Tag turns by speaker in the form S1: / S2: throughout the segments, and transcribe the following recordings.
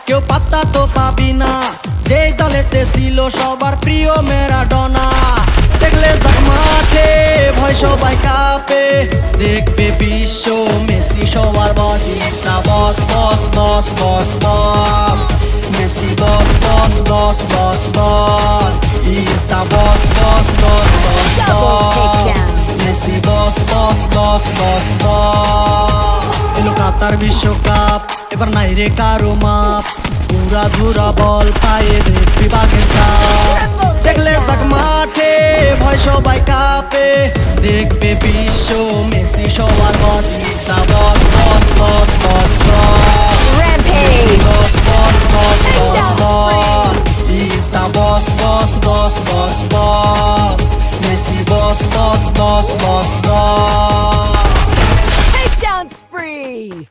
S1: কেউ পাত্তা তো পাবি না, যেই দলেতে ছিল সবার প্রিয় ম্যারাডোনা। দেখলে যাক মাঠে ভয় সবাই কাঁপে, দেখবে বিশ্ব মেসি সবার boss. Is the boss boss boss boss boss, Messi boss boss boss boss boss. Is the boss boss boss boss boss, Messi boss boss boss boss boss. এলো কাতার বিশ্বকাপ, এবার নাই রে কারো মাপ, পুরা ধুরা বল পায়ে দেখবি বাঘের ছাপ। দেখলে যাক মাঠে ভয় সবাই কাঁপে, দেখবে বিশ্ব মেসি সবার boss. Is the boss boss boss boss boss, Messi boss boss boss boss boss. He's the boss, boss, boss, boss, boss. Messi boss, boss, boss, boss, boss.
S2: Takedown spree!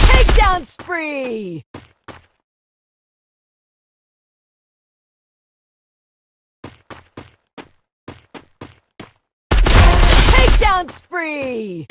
S2: Takedown spree! Takedown spree!